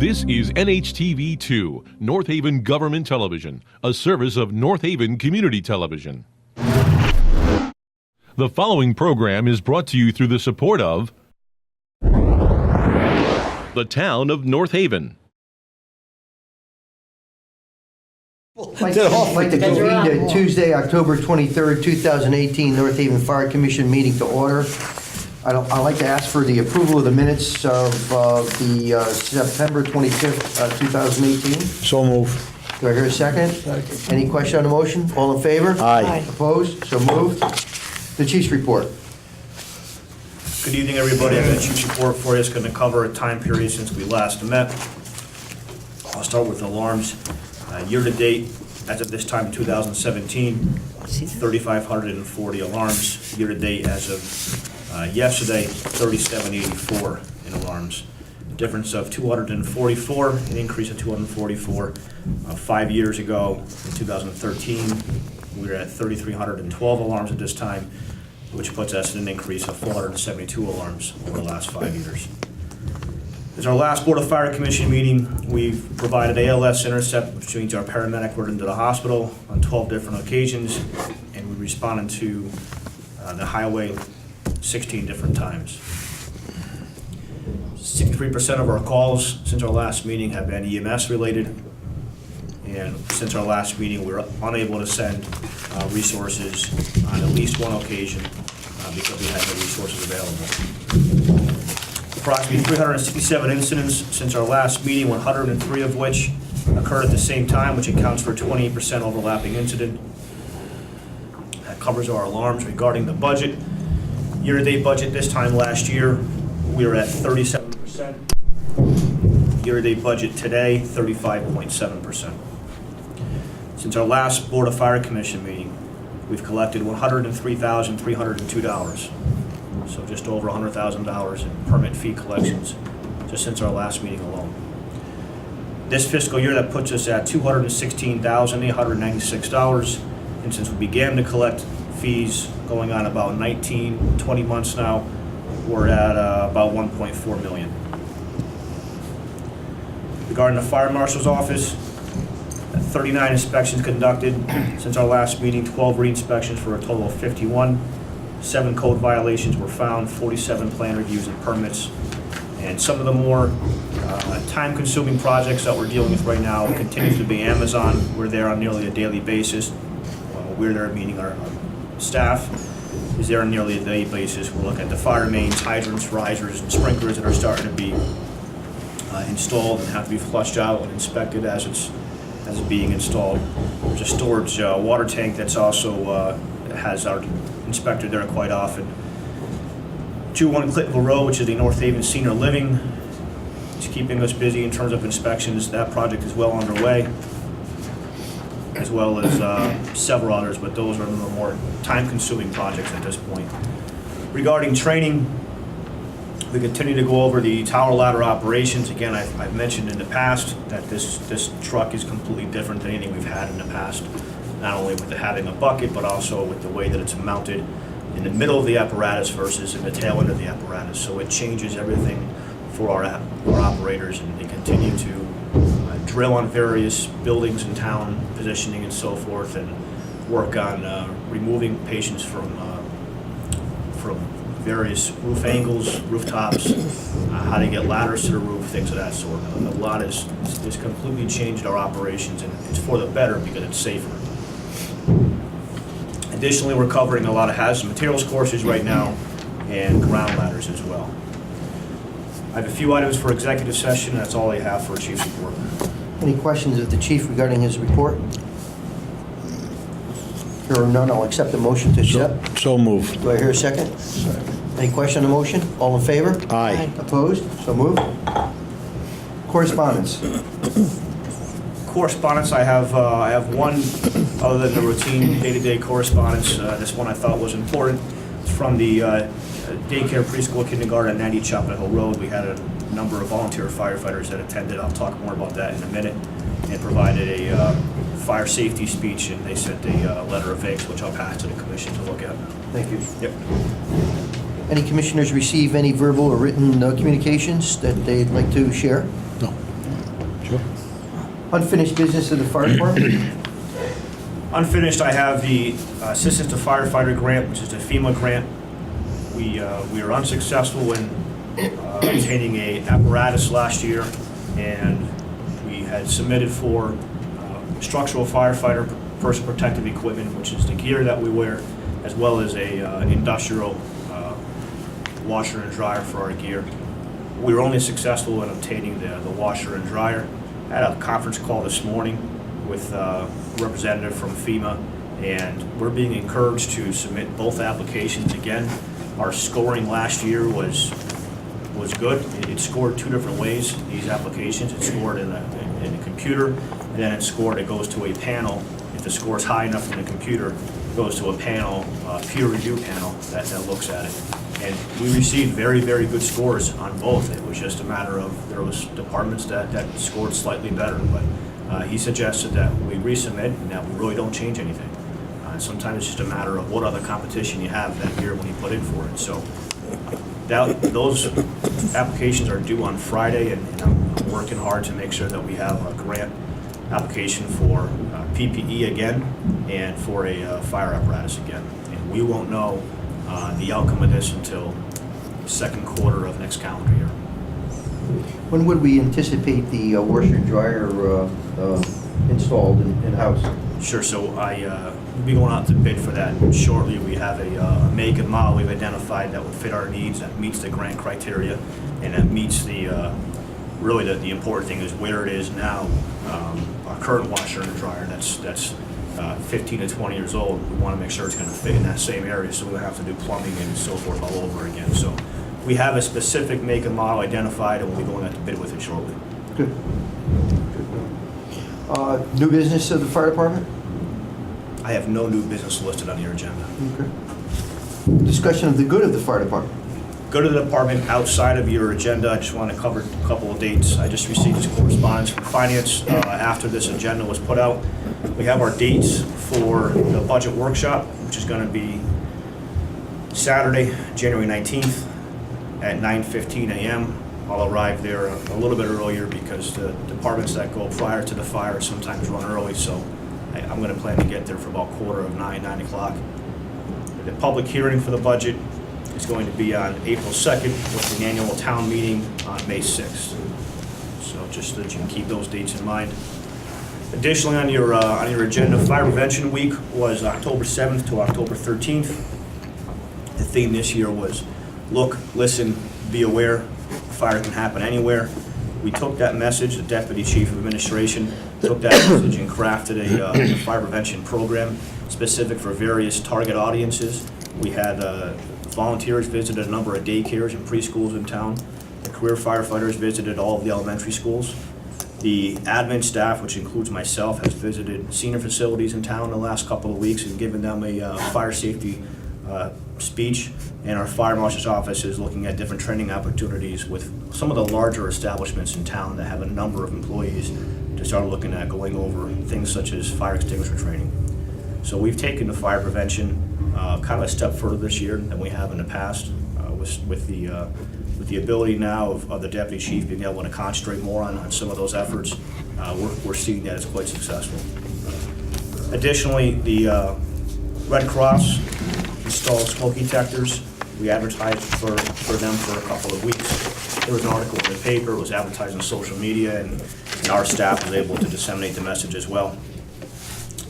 This is NHTV2, North Haven Government Television, a service of North Haven Community Television. The following program is brought to you through the support of the town of North Haven. I'd like to convene the Tuesday, October 23rd, 2018 North Haven Fire Commission meeting to order. I'd like to ask for the approval of the minutes of the September 25th, 2018. So move. Do I hear a second? Second. Any question on the motion? All in favor? Aye. Opposed? So moved. The Chief's report. Good evening, everybody. I have a Chief's report for you. It's going to cover a time period since we last met. I'll start with alarms. Year-to-date, as of this time in 2017, 3,540 alarms. Year-to-date, as of yesterday, 3,784 in alarms. A difference of 244, an increase of 244. 5 years ago, in 2013, we were at 3,312 alarms at this time, which puts us at an increase of 472 alarms over the last 5 years. As our last Board of Fire Commission meeting, we've provided ALS intercept, which means our paramedic went into the hospital on 12 different occasions, and we responded to the highway 16 different times. 63% of our calls since our last meeting have been EMS related, and since our last meeting, we were unable to send resources on at least one occasion because we had no resources available. Approximately 367 incidents since our last meeting, 103 of which occurred at the same time, which accounts for 28% overlapping incident. That covers our alarms. Regarding the budget, year-to-date budget this time last year, we were at 37%. Year-to-date budget today, 35.7%. Since our last Board of Fire Commission meeting, we've collected $103,302. So just over $100,000 in permit fee collections just since our last meeting alone. This fiscal year, that puts us at $216,896. And since we began to collect fees going on about 20 months now, we're at about 1.4 million. Regarding the Fire Marshal's office, 39 inspections conducted since our last meeting, 12 re-inspections for a total of 51. 7 code violations were found, 47 plan reviews and permits. And some of the more time-consuming projects that we're dealing with right now continues to be Amazon. We're there on nearly a daily basis. We're there meeting our staff is there on nearly a daily basis. We're looking at the fire mains, hydrants, risers, and sprinklers that are starting to be installed and have to be flushed out and inspected as it's being installed. There's a storage water tank that's also has our inspector there quite often. 2-1 Clintonville Road, which is the North Haven Senior Living, is keeping us busy in terms of inspections. That project is well underway, as well as several others, but those are the more time-consuming projects at this point. Regarding training, we continue to go over the tower ladder operations. Again, I've mentioned in the past that this truck is completely different than anything we've had in the past, not only with having a bucket, but also with the way that it's mounted in the middle of the apparatus versus in the tail end of the apparatus. So it changes everything for our operators, and they continue to drill on various buildings in town, positioning and so forth, and work on removing patients from various roof angles, rooftops, how to get ladders to the roof, things of that sort. A lot is completely changed our operations, and it's for the better because it's safer. Additionally, we're covering a lot of hazardous materials courses right now and ground ladders as well. I have a few items for executive session. That's all I have for a chief's report. Any questions of the chief regarding his report? Here are none. I'll accept the motion to accept. So move. Do I hear a second? Any question on the motion? All in favor? Aye. Opposed? So moved. Correspondence. Correspondence, I have one other than the routine day-to-day correspondence. This one I thought was important. It's from the daycare, preschool, kindergarten at 90 Chapel Hill Road. We had a number of volunteer firefighters that attended. I'll talk more about that in a minute. And provided a fire safety speech, and they sent a letter of thanks, which I'll pass to the commission to look at. Thank you. Yep. Any commissioners receive any verbal or written communications that they'd like to share? No. Unfinished business of the fire department? Unfinished, I have the Assistance to Firefighter grant, which is a FEMA grant. We were unsuccessful in obtaining a apparatus last year, and we had submitted for structural firefighter personal protective equipment, which is the gear that we wear, as well as a industrial washer and dryer for our gear. We were only successful in obtaining the washer and dryer. I had a conference call this morning with a representative from FEMA, and we're being encouraged to submit both applications again. Our scoring last year was good. It scored two different ways, these applications. It scored in a computer, and then it goes to a panel. If the score is high enough in the computer, it goes to a panel, peer review panel that looks at it. And we received very, very good scores on both. It was just a matter of, there was departments that scored slightly better, but he suggested that we resubmit and that we really don't change anything. Sometimes it's just a matter of what other competition you have that year when you put in for it. So those applications are due on Friday, and I'm working hard to make sure that we have a grant application for PPE again and for a fire apparatus again. And we won't know the outcome of this until the second quarter of next calendar year. When would we anticipate the washer and dryer installed in-house? Sure, so we'll be going out to bid for that shortly. We have a make and model we've identified that would fit our needs, that meets the grant criteria, and that meets really the important thing is where it is now. Our current washer and dryer that's 15 to 20 years old, we want to make sure it's going to fit in that same area, so we'll have to do plumbing and so forth all over again. So we have a specific make and model identified, and we'll be going out to bid with it shortly. Good. New business of the fire department? I have no new business listed on your agenda. Okay. Discussion of the good of the fire department. Go to the department outside of your agenda. I just want to cover a couple of dates. I just received this correspondence from finance after this agenda was put out. We have our dates for the budget workshop, which is going to be Saturday, January 19th at 9:15 a.m. I'll arrive there a little bit earlier because the departments that go prior to the fire sometimes run early, so I'm going to plan to get there for about 9 o'clock. The public hearing for the budget is going to be on April 2nd with the annual town meeting on May 6th. So just so that you can keep those dates in mind. Additionally, on your agenda, Fire Prevention Week was October 7th to October 13th. The theme this year was look, listen, be aware. Fire can happen anywhere. We took that message, the Deputy Chief of Administration took that message and crafted a fire prevention program specific for various target audiences. We had volunteers visited a number of daycares and preschools in town. The career firefighters visited all of the elementary schools. The admin staff, which includes myself, has visited senior facilities in town the last couple of weeks and given them a fire safety speech. And our fire marshal's office is looking at different training opportunities with some of the larger establishments in town that have a number of employees to start looking at going over things such as fire extinguisher training. So we've taken the fire prevention kind of a step further this year than we have in the past with the ability now of the Deputy Chief being able to concentrate more on some of those efforts. We're seeing that as quite successful. Additionally, the Red Cross installed smoke detectors. We advertised for them for a couple of weeks. There was an article in the paper, it was advertised on social media, and our staff was able to disseminate the message as well.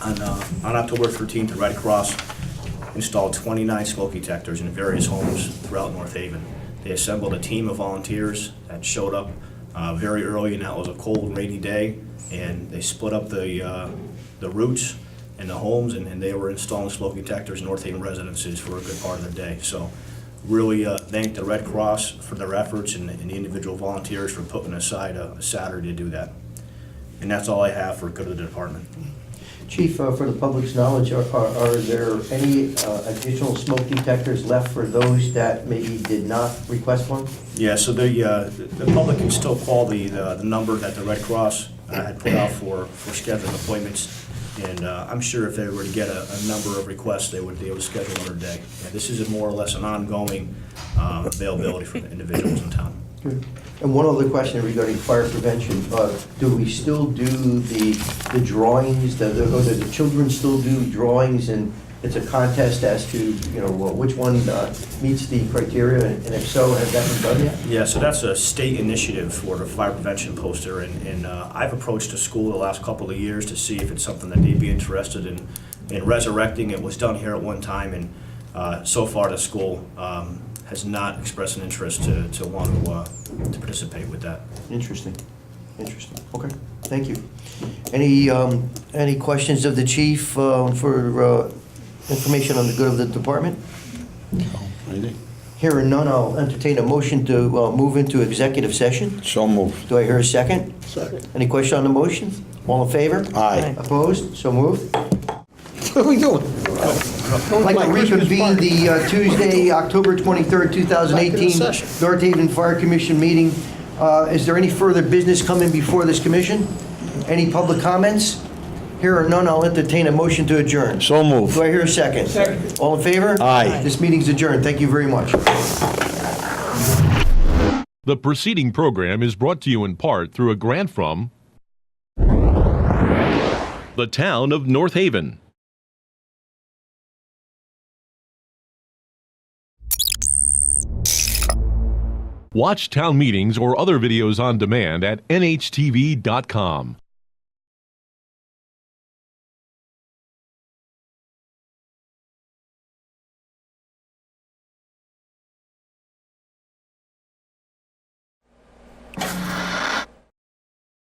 On October 13th, the Red Cross installed 29 smoke detectors in various homes throughout North Haven. They assembled a team of volunteers that showed up very early, and that was a cold and rainy day, and they split up the routes in the homes, and they were installing smoke detectors in North Haven residences for a good part of the day. So really thank the Red Cross for their efforts and the individual volunteers for putting aside a Saturday to do that. And that's all I have for good of the department. Chief, for the public's knowledge, are there any additional smoke detectors left for those that maybe did not request one? Yeah, so the public can still call the number that the Red Cross had put out for scheduling appointments. And I'm sure if they were to get a number of requests, they would be able to schedule another day. Yeah, this is more or less an ongoing availability for the individuals in town. Good. And one other question regarding fire prevention. Do we still do the drawings, or do the children still do drawings, and it's a contest as to, you know, which one meets the criteria, and if so, has that been done yet? Yeah, so that's a state initiative for the fire prevention poster, and I've approached the school the last couple of years to see if it's something that they'd be interested in resurrecting. It was done here at one time, and so far the school has not expressed an interest to want to participate with that. Interesting. Okay, thank you. Any questions of the chief for information on the good of the department? No, anything? Hearing none, I'll entertain a motion to move into executive session. So moved. Do I hear a second? Second. Any question on the motion? All in favor? Aye. Opposed? So moved. What are we doing? I'd like to reconvene the Tuesday, October 23rd, 2018 North Haven Fire Commission meeting. Is there any further business coming before this commission? Any public comments? Here are none, I'll entertain a motion to adjourn. So moved. Do I hear a second? Second. All in favor? Aye. This meeting's adjourned. Thank you very much. The preceding program is brought to you in part through a grant from the town of North Haven. Watch town meetings or other videos on demand at nhtv.com.